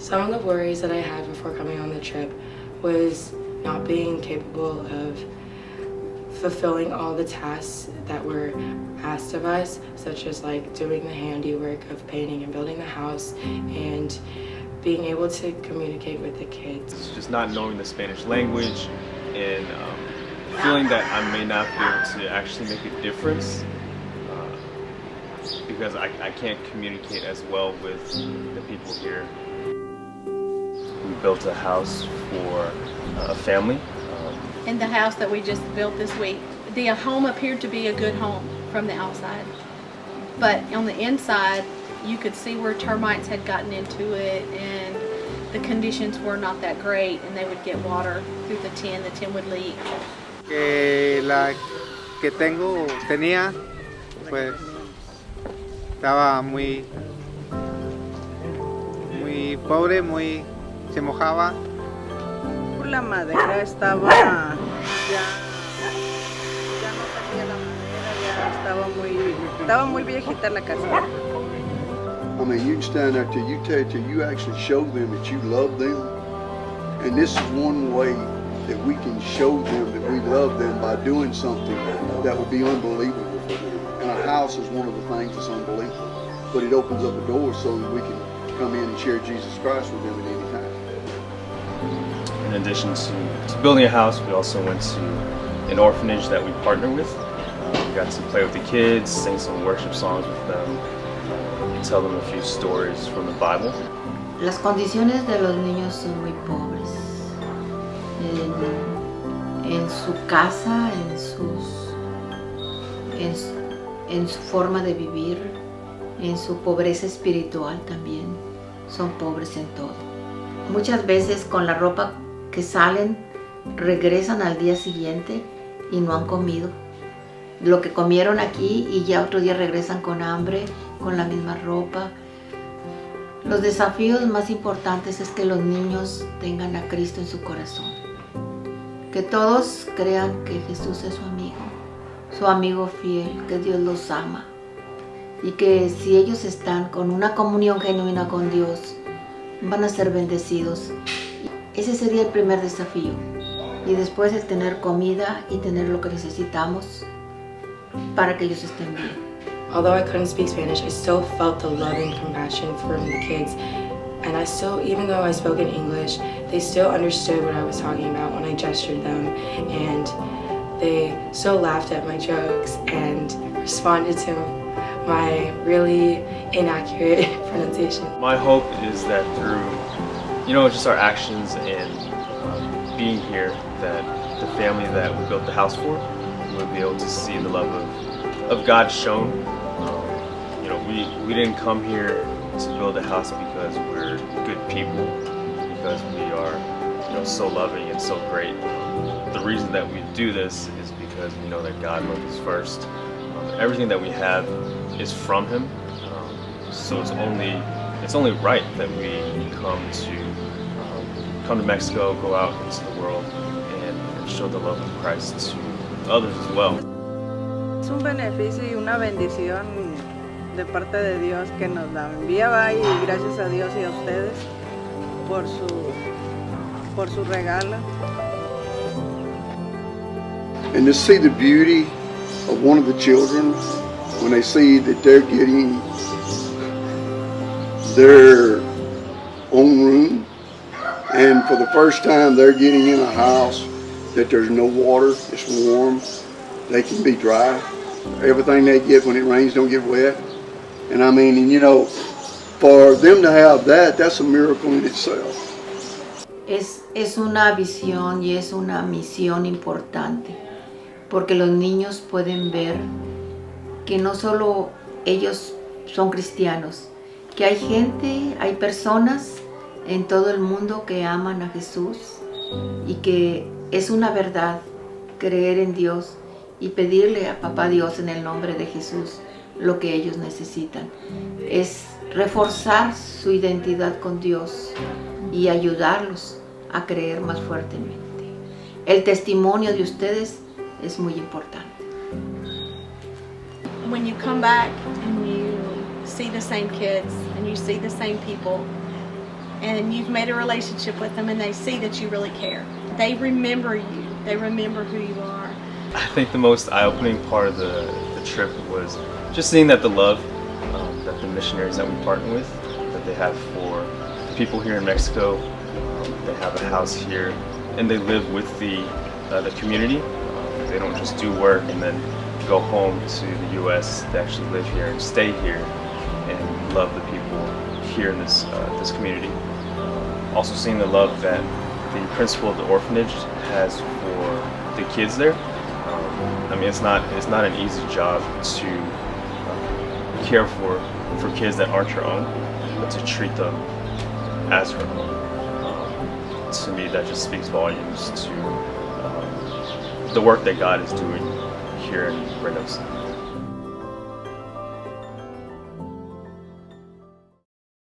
Some of the worries that I had before coming on the trip was not being capable of fulfilling all the tasks that were asked of us, such as like doing the handiwork of painting and building the house and being able to communicate with the kids. It's just not knowing the Spanish language and feeling that I may not be able to actually make a difference because I can't communicate as well with the people here. We built a house for a family. In the house that we just built this week, the home appeared to be a good home from the outside, but on the inside you could see where termites had gotten into it, and the conditions were not that great, and they would get water through the tin would leak. La que tenía, pues estaba muy pobre, se mojaba. La madera estaba ya no tenía la madera, ya estaba muy viejita la casa. I mean, you can stand there till you actually show them that you love them. And this is one way that we can show them that we love them, by doing something that would be unbelievable for them. And a house is one of the things that's unbelievable. But it opens up a door so that we can come in and share Jesus Christ with them at any time. In addition to building a house, we also went to an orphanage that we partner with. We got to play with the kids, sing some worship songs with them, tell them a few stories from the Bible. Las condiciones de los niños son muy pobres. En su casa, en su forma de vivir, en su pobreza espiritual también, son pobres en todo. Muchas veces con la ropa que salen, regresan al día siguiente y no han comido lo que comieron aquí, y ya otro día regresan con hambre, con la misma ropa. Los desafíos más importantes es que los niños tengan a Cristo en su corazón, que todos crean que Jesús es su amigo fiel, que Dios los ama, y que si ellos están con una comunión genuina con Dios, van a ser bendecidos. Ese sería el primer desafío, y después es tener comida y tener lo que necesitamos para que ellos estén bien. Although I couldn't speak Spanish, I still felt the love and compassion from the kids. And I still, even though I spoke in English, they still understood what I was talking about when I gestured them. And they still laughed at my jokes and responded to my really inaccurate pronunciation. My hope is that through, just our actions and being here, that the family that we built the house for will be able to see the love of God shown. We didn't come here to build a house because we're good people, because we are so loving and so great. The reason that we do this is because we know that God loves us first. Everything that we have is from Him, so it's only right that we come to Mexico, go out into the world, and show the love of Christ to others as well. Es un beneficio y una bendición de parte de Dios que nos la envía, y gracias a Dios y a ustedes por su regalo. And to see the beauty of one of the children when they see that they're getting their own room, and for the first time they're getting in a house that there's no water, it's warm, they can be dry. Everything they get when it rains don't get wet. And I mean, for them to have that, that's a miracle in itself. Es una visión y es una misión importante, porque los niños pueden ver que no solo ellos son cristianos, que hay personas en todo el mundo que aman a Jesús, y que es una verdad creer en Dios y pedirle a Papá Dios en el nombre de Jesús lo que ellos necesitan. Es reforzar su identidad con Dios y ayudarlos a creer más fuertemente. El testimonio de ustedes es muy importante. When you come back and you see the same kids and you see the same people, and you've made a relationship with them and they see that you really care. They remember you. They remember who you are. I think the most eye-opening part of the trip was just seeing that the love that the missionaries that we partner with, that they have for the people here in Mexico. They have a house here and they live with the community. They don't just do work and then go home to the U.S. They actually live here and stay here and love the people here in this community. Also seeing the love that the principal of the orphanage has for the kids there. I mean, it's not an easy job to care for kids that aren't your own, but to treat them as your own. To me, that just speaks volumes to the work that God is doing here in Reynosa.